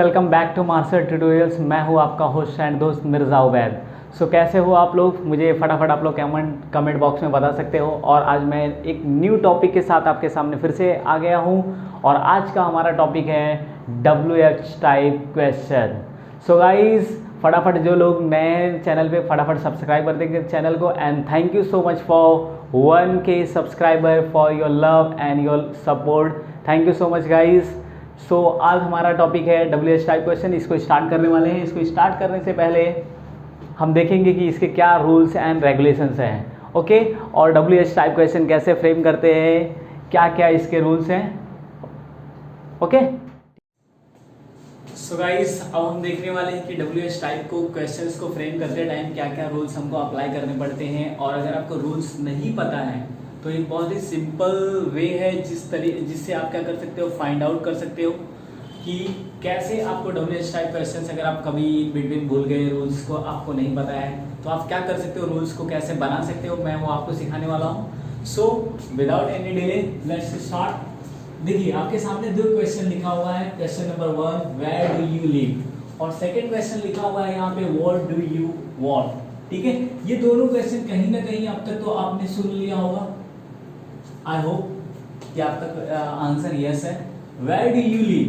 Welcome back to Marshal tutorials. मैं हूं आपका होस्ट एंड दोस्त मिर्ज़ा उबैद। कैसे हो आप लोग? मुझे फटाफट आप लोग कमेंट बॉक्स में बता सकते हो। और आज मैं एक न्यू टॉपिक के साथ आपके सामने फिर से आ गया हूं और आज का हमारा टॉपिक है WH टाइप क्वेश्चन। गाइस फटाफट जो लोग नए चैनल पे फटाफट सब्सक्राइब कर देंगे चैनल को। And thank you so much for 1K subscriber for your love and your support. Thank you so much guys. आज हमारा टॉपिक है WH टाइप क्वेश्चन। इसको स्टार्ट करने वाले हैं। इसको स्टार्ट करने से पहले हम देखेंगे कि इसके क्या रूल्स एंड रेगुलेशंस हैं। ओके, और WH टाइप क्वेश्चन कैसे फ्रेम करते हैं, क्या क्या इसके रूल्स हैं। ओके गाइस, अब हम देखने वाले हैं कि WH टाइप को क्वेश्चंस को फ्रेम करते टाइम क्या क्या रूल्स हमको अप्लाई करने पड़ते हैं। और अगर आपको रूल्स नहीं पता है तो एक बहुत ही सिंपल वे है जिससे आप क्या कर सकते हो, फाइंड आउट कर सकते हो कि कैसे आपको WH टाइप क्वेश्चंस, अगर आप कभी बिटवीन भूल गए, रूल्स को आपको नहीं पता है तो आप क्या कर सकते हो, रूल्स को कैसे बना सकते हो, मैं वो आपको सिखाने वाला हूँ। Without any delay let's start. देखिए आपके सामने दो क्वेश्चन लिखा हुआ है। Question number 1, where do you live, और सेकेंड क्वेश्चन लिखा हुआ है यहाँ पे व्हाट डू यू वांट। ठीक है, ये दोनों क्वेश्चन कहीं ना कहीं अब तक तो आपने सुन लिया होगा। आई होप कि आपका आंसर यस है। Where do you live,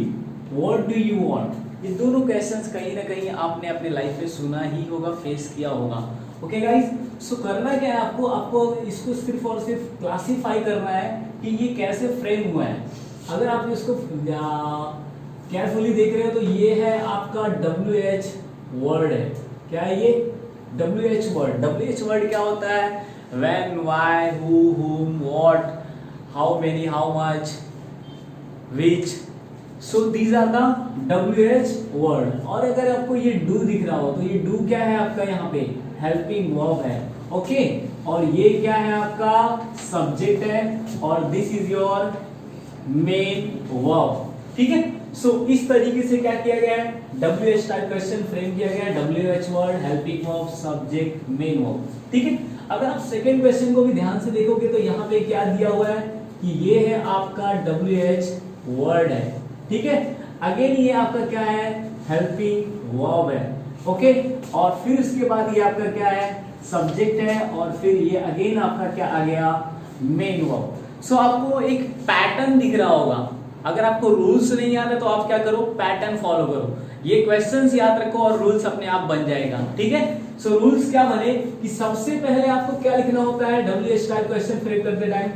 what do you want, ये दोनों क्वेश्चंस कहीं ना कहीं आपने अपने लाइफ में सुना ही होगा, फेस किया होगा। ओके गाइस, करना क्या है आपको इसको सिर्फ और सिर्फ क्लासिफाई करना है कि ये कैसे फ्रेम हुआ है। अगर आप इसको केयरफुली देख रहे हो तो ये है आपका WH वर्ड है। क्या है ये? WH word. WH वर्ड क्या होता है? When, why, who, whom, what, how many, how much, which। These are the WH word. और अगर आपको ये डू दिख रहा हो तो ये डू क्या है आपका? यहाँ पे हेल्पिंग वर्ब है। ओके, और ये क्या है आपका? सब्जेक्ट है और this is your main verb. ठीक है, इस तरीके से क्या किया गया है? WH टाइप क्वेश्चन फ्रेम किया गया है। WH word, helping verb, subject, main verb. ठीक है, अगर आप सेकेंड क्वेश्चन को भी ध्यान से देखोगे तो यहाँ पे क्या दिया हुआ है कि ये है आपका WH वर्ड है। ठीक है, अगेन ये आपका क्या है? हेल्पिंग वर्ब है। ओके, और फिर उसके बाद ये आपका क्या है? सब्जेक्ट है, और फिर ये अगेन आपका क्या आ गया? Main verb. आपको एक पैटर्न दिख रहा होगा। अगर आपको रूल्स नहीं आता तो आप क्या करो? पैटर्न फॉलो करो, ये क्वेश्चंस याद रखो और रूल्स अपने आप बन जाएगा। ठीक है, रूल्स क्या बने कि सबसे पहले आपको क्या लिखना होता है WH टाइप क्वेश्चन फ्रेम करते टाइम?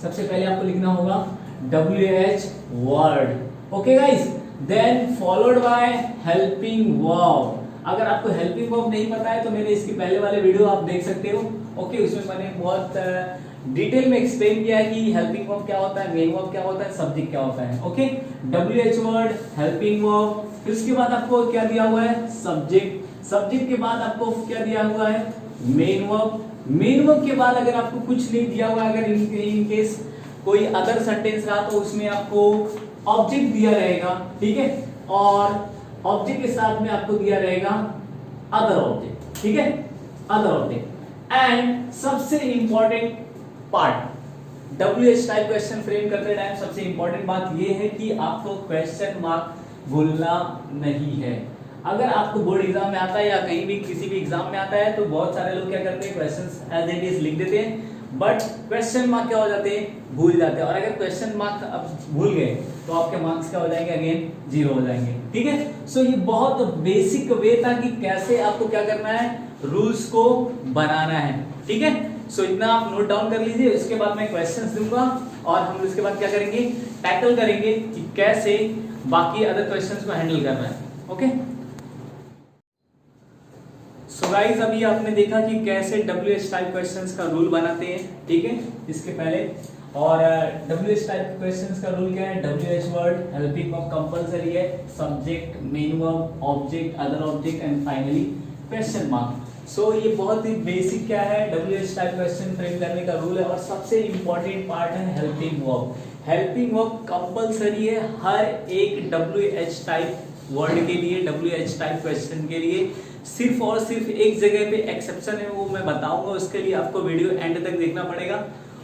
सबसे पहले आपको लिखना होगा WH word. Okay guys, then followed by helping verb. अगर आपको हेल्पिंग वर्ब नहीं पता है तो मेरे इसके पहले वाले वीडियो आप देख सकते हो। ओके, उसमें मैंने बहुत डिटेल में एक्सप्लेन किया है कि हेल्पिंग वर्ब क्या होता है, मेन वर्ब क्या होता है, सब्जेक्ट क्या होता है। Okay, WH word, helping verb, फिर उसके बाद आपको क्या दिया हुआ है? सब्जेक्ट। सब्जेक्ट के बाद आपको क्या दिया हुआ है? Main verb. मेन वर्ब के बाद अगर आपको कुछ नहीं दिया हुआ है, अगर इन केस कोई अदर सेंटेंस रहा तो उसमें आपको ऑब्जेक्ट दिया रहेगा। ठीक है, और ऑब्जेक्ट के साथ में आपको दिया रहेगा अदर ऑब्जेक्ट। ठीक है, अदर ऑब्जेक्ट। एंड सबसे important part WH type question frame करते टाइम सबसे इंपॉर्टेंट बात यह है कि आपको क्वेश्चन मार्क भूलना नहीं है। अगर आपको बोर्ड एग्जाम में आता है या कहीं भी किसी भी एग्जाम में आता है तो बहुत सारे लोग क्या करते हैं? क्वेश्चंस एज इट इज लिख देते हैं, बट क्वेश्चन मार्क क्या हो जाते हैं? भूल जाते हैं। और अगर क्वेश्चन मार्क अब भूल गए तो आपके मार्क्स क्या हो जाएंगे? अगेन 0 हो जाएंगे। ठीक है, ये बहुत बेसिक वे था कि कैसे आपको क्या करना है? रूल्स को बनाना है। ठीक है, इतना आप नोट डाउन कर लीजिए। उसके बाद मैं क्वेश्चंस दूंगा और हम उसके बाद क्या करेंगे? टैकल करेंगे कि कैसे बाकी अदर क्वेश्चंस को हैंडल करना है। ओके, गाइस अभी आपने देखा कि कैसे WH टाइप क्वेश्चंस का रूल बनाते हैं। ठीक है, इसके पहले और WH टाइप क्वेश्चंस का रूल क्या है? WH word, helping verb compulsory है, subject, main verb, object, other object and finally question mark. ये बहुत ही बेसिक क्या है? WH टाइप क्वेश्चन फ्रेम करने का रूल है। और सबसे इंपॉर्टेंट पार्ट है helping verb. Helping verb compulsory है हर एक WH टाइप वर्ड के लिए, WH टाइप क्वेश्चन के लिए। सिर्फ और सिर्फ एक जगह पे एक्सेप्शन है, वो मैं बताऊंगा, उसके लिए आपको वीडियो एंड तक देखना पड़ेगा।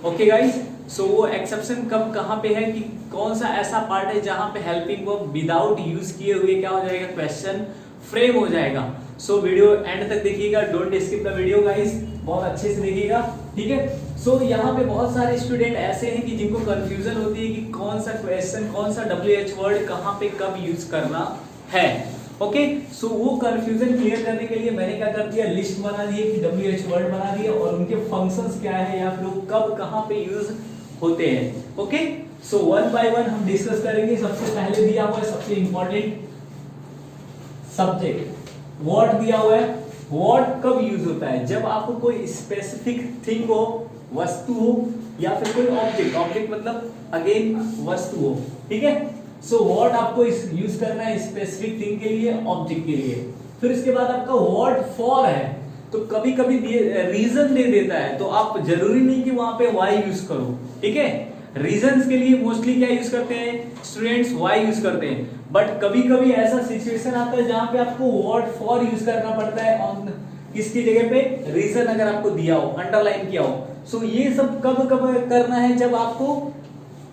ओके गाइस, सो वो एक्सेप्शन कब कहाँ पे है कि कौन सा ऐसा पार्ट है जहां पे हेल्पिंग वर्ब विदाउट यूज किए हुए क्या हो जाएगा, क्वेश्चन फ्रेम हो जाएगा। सो वीडियो एंड तक देखिएगा, don't skip the video guys, बहुत अच्छे से देखिएगा, ठीक है। सो यहाँ पे बहुत सारे स्टूडेंट ऐसे हैं कि जिनको कंफ्यूजन होती है कि कौन सा क्वेश्चन, कौन सा WH वर्ड कहाँ पे कब यूज करना है। ओके, सो वो कंफ्यूजन क्लियर करने के लिए मैंने क्या कर दिया, लिस्ट बना दी कि WH वर्ड बना दिए और उनके फंक्शंस क्या है या फिर कब कहाँ पे यूज होते हैं। Okay, so one by one हम डिस्कस करेंगे। सबसे पहले दिया हुआ है सबसे इंपॉर्टेंट सब्जेक्ट, व्हाट दिया हुआ है। व्हाट कब यूज होता है, जब आपको कोई स्पेसिफिक थिंग हो, वस्तु हो या फिर कोई ऑब्जेक्ट, ऑब्जेक्ट मतलब अगेन वस्तु हो, ठीक है। सो व्हाट आपको यूज करना है स्पेसिफिक थिंग के लिए, ऑब्जेक्ट के लिए। फिर इसके बाद आपका व्हाट फॉर है, तो कभी कभी रीजन दे देता है, तो आप जरूरी नहीं कि वहां पे वाई यूज करो, ठीक है। रीजंस के लिए मोस्टली क्या यूज करते हैं स्टूडेंट्स, वाई यूज करते हैं, बट कभी कभी ऐसा सिचुएशन आता है जहां पे आपको व्हाट फॉर यूज करना पड़ता है ऑन किसकी जगह पे, रीजन अगर आपको दिया हो, अंडरलाइन किया हो। सो ये सब कब कब करना है, जब आपको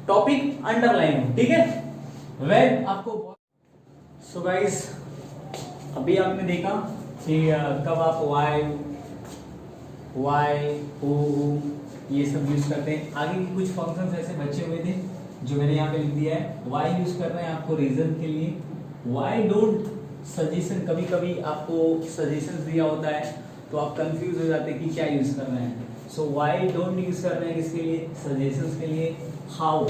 टॉपिक अंडरलाइन हो, ठीक है, व्हेन आपको। सो गाइस, अभी आपने देखा कि कब आप वाई हु ये सब यूज करते हैं। आगे की कुछ फंक्शंस ऐसे बचे हुए थे जो मैंने यहाँ पे लिख दिया है। वाई यूज करना है आपको रीजन के लिए, वाई डोंट सजेशन, कभी कभी आपको सजेशंस दिया होता है तो आप कंफ्यूज हो जाते हैं कि क्या यूज करना है। सो वाई डोंट यूज करना है किसके लिए, सजेशंस के लिए। हाउ,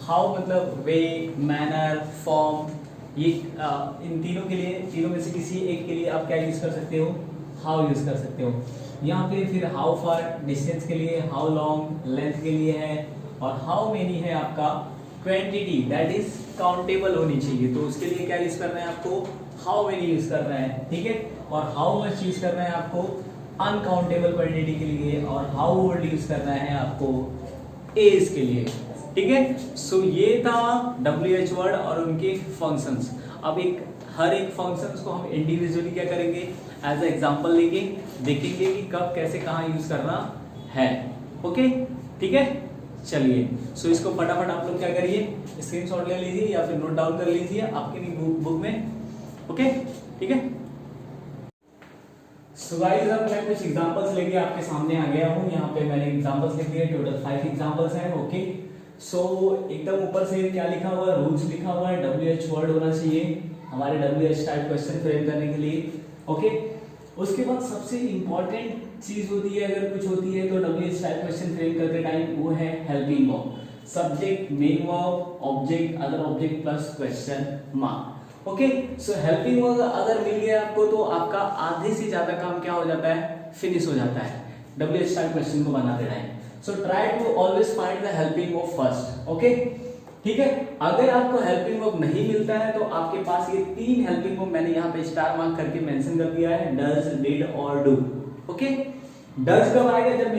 हाउ मतलब वे, मैनर, फॉर्म, ये इन तीनों के लिए, तीनों में से किसी एक के लिए आप क्या यूज कर सकते हो, हाउ यूज कर सकते हो। यहाँ पे फिर हाउ फार डिस्टेंस के लिए, हाउ लॉन्ग लेंथ के लिए है, और हाउ मेनी है आपका क्वांटिटी, दैट इज काउंटेबल होनी चाहिए, तो उसके लिए क्या यूज करना है आपको, हाउ मेनी यूज करना है, ठीक है। और हाउ मच यूज करना है आपको अनकाउंटेबल क्वांटिटी के लिए, और हाउ ओल्ड यूज करना है आपको एज के लिए, ठीक है। सो ये था WH वर्ड और उनके फंक्शंस। अब हर एक फंक्शंस को हम इंडिविजुअली क्या करेंगे, एज ए एग्जांपल लेके देखेंगे कि कब कैसे कहाँ यूज करना है। ओके, ठीक है, चलिए। सो इसको फटाफट आप लोग क्या करिए, स्क्रीनशॉट ले लीजिए या फिर नोट डाउन कर लीजिए आपकी बुक में। ओके, ठीक है। सो गाइस, अब मैं कुछ एग्जांपल्स लेके आपके सामने आ गया हूँ। यहाँ पे मैंने एग्जांपल्स लिख दिए, टोटल 5 एग्जांपल्स हैं। ओके, सो एकदम ऊपर से क्या लिखा हुआ है, रूल्स लिखा हुआ है, WH वर्ड होना चाहिए हमारे WH टाइप क्वेश्चन फ्रेम करने के लिए। ओके, उसके बाद सबसे इंपॉर्टेंट चीज होती है, अगर कुछ होती है तो WH टाइप क्वेश्चन फ्रेम करते टाइम, वो है helping verb, subject, main verb, object, other object plus question mark. Okay, so helping verb अगर मिल गया आपको तो आपका आधे से ज्यादा काम क्या हो जाता है, फिनिश हो जाता है WH टाइप क्वेश्चन को बनाते time. So try to always find the helping verb first. Okay, ठीक है। अगर आपको हेल्पिंग वर्ब नहीं मिलता है तो आपके पास ये 3 हेल्पिंग वर्ब मैंने यहाँ पे स्टार मार्क करके मेंशन कर दिया है, डज, डिड और डू। ओके, डज कब आएगा, जब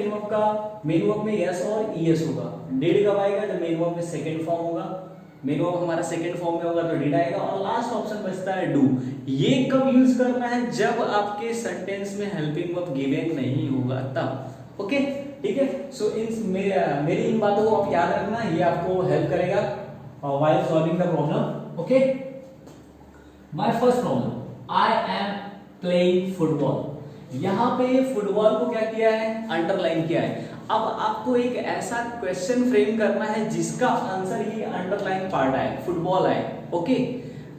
मेन वर्ब में यस और ईएस होगा। डिड कब आएगा, जब मेन वर्ब में सेकंड फॉर्म होगा, मेन वर्ब हमारा सेकंड फॉर्म में होगा तो डिड आएगा। और लास्ट ऑप्शन बचता है डू। ये कब यूज करना है, जब आपके सेंटेंस में हेल्पिंग वर्ब गिवन नहीं होगा तब। ओके, ठीक है। सो मेरी इन बातों को आप याद रखना, ये आपको हेल्प करेगा while solving the problem. Okay, my first problem, I am playing football. यहाँ पे फुटबॉल को क्या किया है, अंडरलाइन किया है। अब आपको एक ऐसा क्वेश्चन फ्रेम करना है जिसका आंसर ये अंडरलाइन पार्ट आए, फुटबॉल आए। ओके,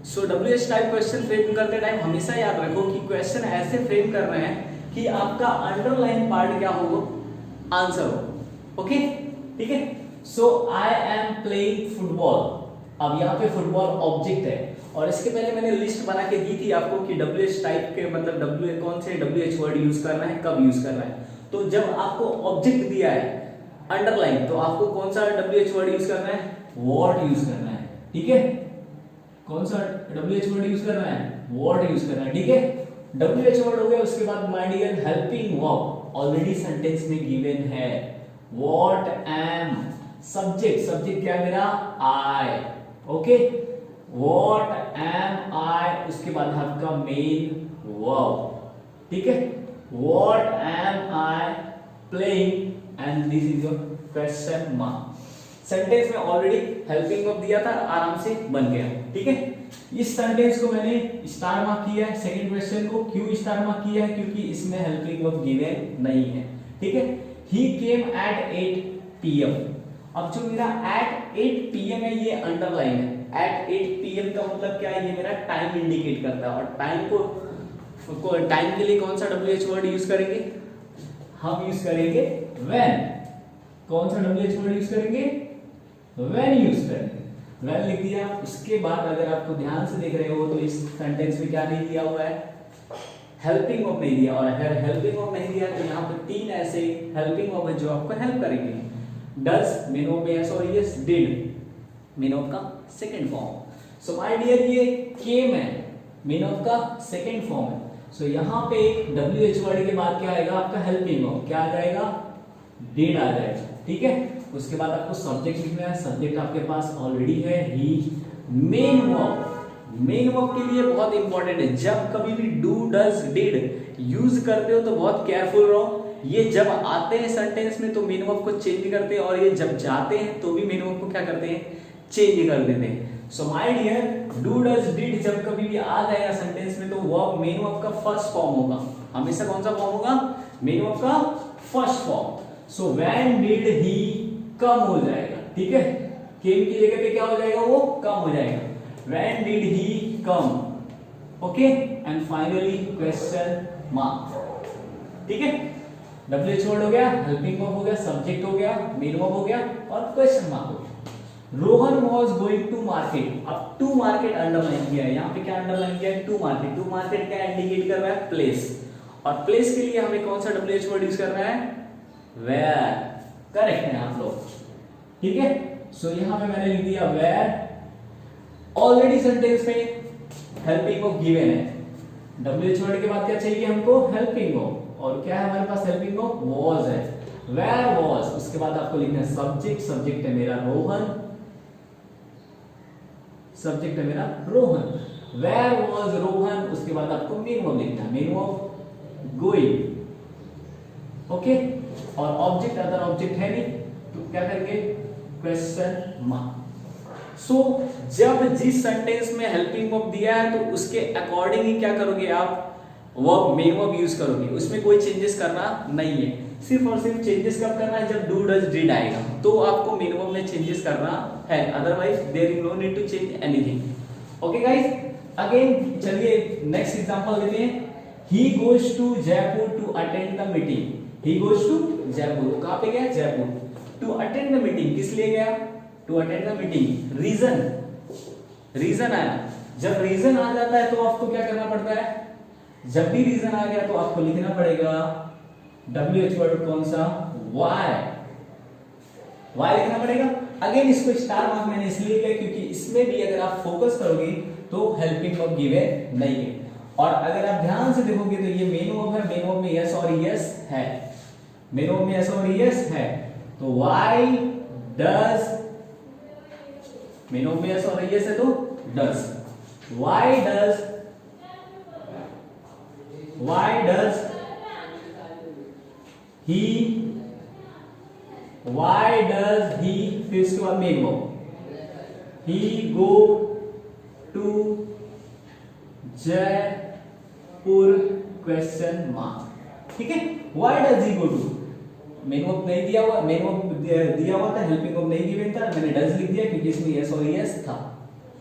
सो WH टाइप क्वेश्चन फ्रेम करते टाइम हमेशा याद रखो कि क्वेश्चन ऐसे फ्रेम कर रहे हैं कि आपका अंडरलाइन पार्ट क्या होगा, आंसर हो। ओके, ठीक है। सो आई एम प्लेइंग फुटबॉल। अब यहाँ पे फुटबॉल ऑब्जेक्ट है और इसके पहले मैंने लिस्ट बना के दी थी आपको कि WH टाइप के मतलब कौन से WH वर्ड यूज करना है, कब यूज करना है। तो जब आपको ऑब्जेक्ट दिया है अंडरलाइन, तो आपको कौन सा WH वर्ड यूज करना है, व्हाट यूज करना है, ठीक है। कौन सा WH वर्ड यूज करना है, व्हाट यूज करना है, ठीक है। WH वर्ड हो गया, उसके बाद my dear helping verb already sentence में गिवन है, व्हाट एम, सब्जेक्ट क्या है मेरा, I. Okay, what am I, उसके बाद आपका मेन वर्ब, ठीक है। What am I playing, and this is your question mark. Sentence में ऑलरेडी हेल्पिंग वर्ब दिया था, आराम से बन गया। ठीक है, इस सेंटेंस को मैंने स्टार मार्क किया है। सेकंड क्वेश्चन को क्यों स्टार मार्क किया है? क्योंकि इसमें हेल्पिंग वर्ब गिवन नहीं है। ठीक है, ही केम एट 8 PM। अब जो मेरा एट 8 PM है ये अंडरलाइन है। एट 8 PM का मतलब क्या है? ये मेरा टाइम इंडिकेट करता है। और टाइम को टाइम के लिए कौन सा WH वर्ड यूज करेंगे? हम यूज करेंगे व्हेन। कौन सा WH वर्ड यूज करेंगे? व्हेन यूज करेंगे। व्हेन लिख दिया। उसके बाद अगर आपको ध्यान से देख रहे हो तो इस सेंटेंस में क्या नहीं दिया हुआ है? हेल्पिंग वर्ब नहीं दिया। और अगर हेल्पिंग वर्ब नहीं दिया तो यहाँ पे 3 ऐसे हेल्पिंग वर्ब है जो आपको हेल्प करेंगे। डज, मेन वर्ब में यस और यस, डिड मेन वर्ब का second form. So my dear ये केम है, मेन वर्ब का सेकंड फॉर्म है। सो यहाँ पे WH वर्ड के बाद क्या आएगा? आपका हेल्पिंग वर्ब क्या आ जाएगा? डिड आ जाएगा। ठीक है, उसके बाद आपको सब्जेक्ट लिखना है। सब्जेक्ट आपके पास ऑलरेडी है, ही। मेन वर्ब के लिए बहुत इंपॉर्टेंट है। जब कभी भी डू, डज, डिड यूज करते हो तो बहुत केयरफुल रहो। ये जब आते हैं सेंटेंस में तो मेन वर्ब को चेंज करते हैं, और ये जब जाते हैं तो भी मेन वर्ब को क्या करते हैं? चेंज कर देते हैं। So my dear, do, does, did जब कभी भी आ जाएगा सेंटेंस में तो वर्ब मेन वर्ब का फर्स्ट फॉर्म होगा। हमेशा कौन सा फॉर्म होगा? मेन वर्ब का first form. So when did he come हो जाएगा। ठीक है, केम की जगह पे क्या हो जाएगा? वो कम हो जाएगा। When did he come. Okay, and finally question mark. ठीक है, WH वर्ड हो गया, हेल्पिंग वर्ब हो गया, सब्जेक्ट हो गया, मेन वर्ब हो गया और क्वेश्चन मार्क हो गया। Rohan was going to market. अब टू मार्केट अंडरलाइन किया है। यहाँ पे क्या अंडरलाइन किया है? To market. टू मार्केट क्या इंडिकेट कर रहा है? प्लेस। और प्लेस के लिए हमें कौन सा WH वर्ड यूज करना है? वेयर। करेक्ट है आप लोग। ठीक है, सो यहाँ पे मैंने लिख दिया वेयर। ऑलरेडी सेंटेंस में हेल्पिंग वर्ब गिवन है। WH वर्ड के बाद क्या चाहिए हमको? Helping verb. और क्या है हमारे पास? हेल्पिंग वर्ब वाज है। Where was. उसके बाद आपको लिखना है सब्जेक्ट। सब्जेक्ट है मेरा रोहन। सब्जेक्ट है मेरा रोहन। Where was Rohan. उसके बाद आपको मेन वर्ब लिखना है। Main verb going. ओके, और ऑब्जेक्ट अदर ऑब्जेक्ट है नहीं तो क्या करेंगे? Question mark. सो जब जिस सेंटेंस में हेल्पिंग वर्ब दिया है तो उसके अकॉर्डिंग ही क्या करोगे आप? वर्ब, मेन वर्ब यूज करोगे। उसमें कोई चेंजेस करना नहीं है। सिर्फ और सिर्फ चेंजेस कब करना है? जब डू, डज, डिड आएगा तो आपको मेन वर्ब में चेंजेस करना है। Otherwise there is no need to change anything. Okay guys, again चलिए नेक्स्ट एग्जांपल लेते हैं। He goes to Jaipur to attend the meeting. He goes to Jaipur. कहां पे गया? Jaipur. To attend the meeting किस लिए गया? To attend the meeting. Reason आया। जब रीजन आ जाता है तो आपको क्या करना पड़ता है? जब भी रीजन आ गया तो आपको लिखना पड़ेगा WH वर्ड कौन सा? वाई। वाई लिखना पड़ेगा। अगेन इसको स्टार मार्क मैंने इसलिए किया क्योंकि इसमें भी अगर आप फोकस करोगे तो हेल्पिंग वर्ब गिवन नहीं है। और अगर आप ध्यान से देखोगे तो ये मेन वर्ब है। मेन वर्ब में यस और यस है। मेन वर्ब में यस और यस है तो व्हाई डज। मेन वर्ब में यस और यस है तो does. Why does he, why does he, फिर इसके बाद main verb, he go to Jaipur question mark. ठीक है, why does he go to? Main verb नहीं दिया हुआ, मेन वर्ब दिया हुआ था, हेल्पिंग वर्ब नहीं गिवन था, मैंने डज लिख दिया क्योंकि इसमें यस और यस था।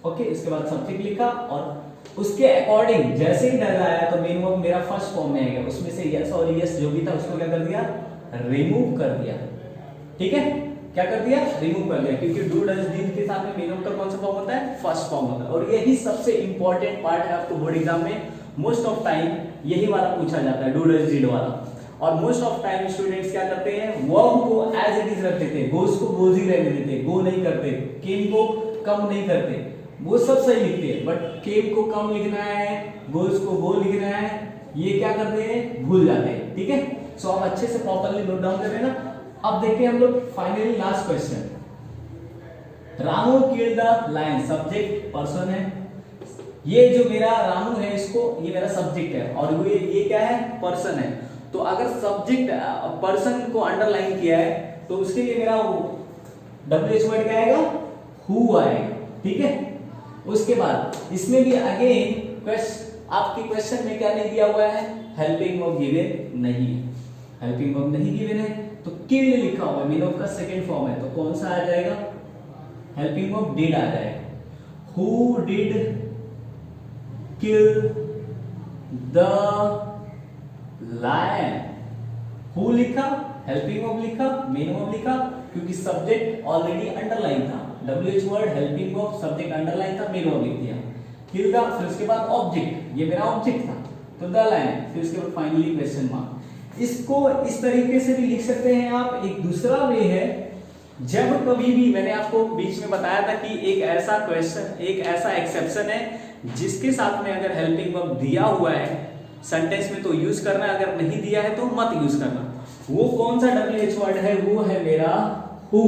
ओके, इसके बाद सब्जेक्ट लिखा और उसके अकॉर्डिंग जैसे ही डज आया तो मेन वर्ब मेरा फर्स्ट फॉर्म में आएगा। उसमें से यस और यस जो भी था उसको क्या कर दिया? रिमूव कर दिया। ठीक है, क्या कर दिया? रिमूव कर दिया क्योंकि डू डज डिड के साथ में मेन वर्ब का कौन सा फॉर्म होता है? फर्स्ट फॉर्म होता है। और यही सबसे इंपॉर्टेंट पार्ट है आपको बोर्ड एग्जाम में। मोस्ट ऑफ टाइम यही वाला पूछा जाता है, डू डज डिड वाला। और मोस्ट ऑफ टाइम स्टूडेंट्स क्या करते हैं? वर्ब को एज इट इज रख देते हैं, गोज को गोज ही रहने देते हैं, गो नहीं करते, केम को कम नहीं करते। वो सब सही लिखते हैं बट केम को कम लिखना है, गोज को गो लिखना है, ये क्या करते हैं? भूल जाते हैं। ठीक है, सो आप अच्छे से प्रॉपर्ली नोट डाउन कर लेना। अब देखते हैं हम लोग finally last question. Ramu killed the lion. Subject person है। ये जो मेरा रामू है इसको, ये मेरा सब्जेक्ट है और ये क्या है? पर्सन है। तो अगर सब्जेक्ट पर्सन को अंडरलाइन किया है तो उसके लिए मेरा WH वर्ड क्या आएगा, हु आएगा, ठीक है। उसके बाद इसमें भी अगेन आपके क्वेश्चन में क्या नहीं दिया हुआ है, हेल्पिंग वर्ब गिवन नहीं है, हेल्पिंग वर्ब नहीं गिवन है, तो किल लिखा हुआ है, मीन ऑफ का सेकंड फॉर्म है, तो कौन सा आ जाएगा, हेल्पिंग वर्ब डिड आ जाएगा। Who did kill the lion, who लिखा, हेल्पिंग वर्ब लिखा, मेन वर्ब लिखा, क्योंकि सब्जेक्ट ऑलरेडी अंडरलाइन था, WH word helping verb subject underline था, मेन वर्ब लिख दिया। किल द, फिर उसके बाद ऑब्जेक्ट, ये मेरा ऑब्जेक्ट था, तो द लायन, फिर उसके बाद फाइनली क्वेश्चन मार्क। इसको इस तरीके से भी लिख सकते हैं आप। एक दूसरा वे है, जब कभी भी, मैंने आपको बीच में बताया था कि एक ऐसा क्वेश्चन, एक ऐसा एक्सेप्शन है जिसके साथ में अगर हेल्पिंग वर्ब दिया हुआ है सेंटेंस में तो यूज करना, अगर नहीं दिया है तो मत यूज करना। वो कौन सा WH वर्ड है, वो है मेरा हु।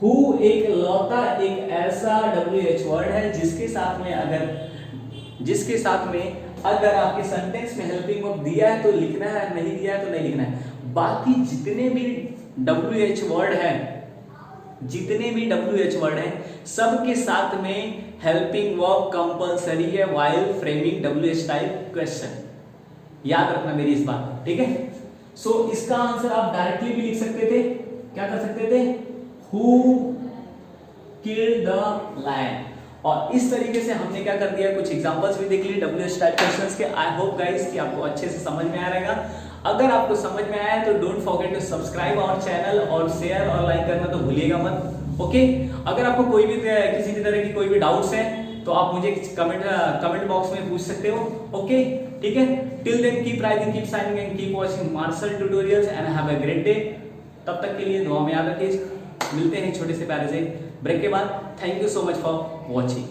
हु एक लौता, एक ऐसा WH वर्ड है जिसके साथ में अगर आपके सेंटेंस में हेल्पिंग वर्ब दिया है तो लिखना है, नहीं दिया है तो नहीं लिखना है। बाकी जितने भी WH वर्ड है, सबके साथ में हेल्पिंग वर्ब कंपलसरी है while framing WH type question. याद रखना मेरी इस बात को, ठीक है। सो इसका आंसर आप डायरेक्टली भी लिख सकते थे, क्या कर सकते थे, हु किल्ड द लायन। और इस तरीके से हमने क्या कर दिया, कुछ एग्जांपल्स भी देख लिए WH टाइप क्वेश्चंस के। आई होप गाइस कि आपको अच्छे से समझ में आ रहेगा। अगर आपको समझ में आया तो don't forget to subscribe our channel और शेयर और लाइक करना तो भूलिएगा मत, ओके। अगर आपको कोई भी किसी भी तरह की कोई भी डाउट्स है तो आप मुझे कमेंट बॉक्स में पूछ सकते हो, ओके, ठीक है। Till then keep writing, keep signing and keep watching Marshal tutorials and have a great day. तब तक के लिए दुआ में याद रखिए। मिलते हैं छोटे से प्यारे से ब्रेक के बाद। Thank you so much for watching.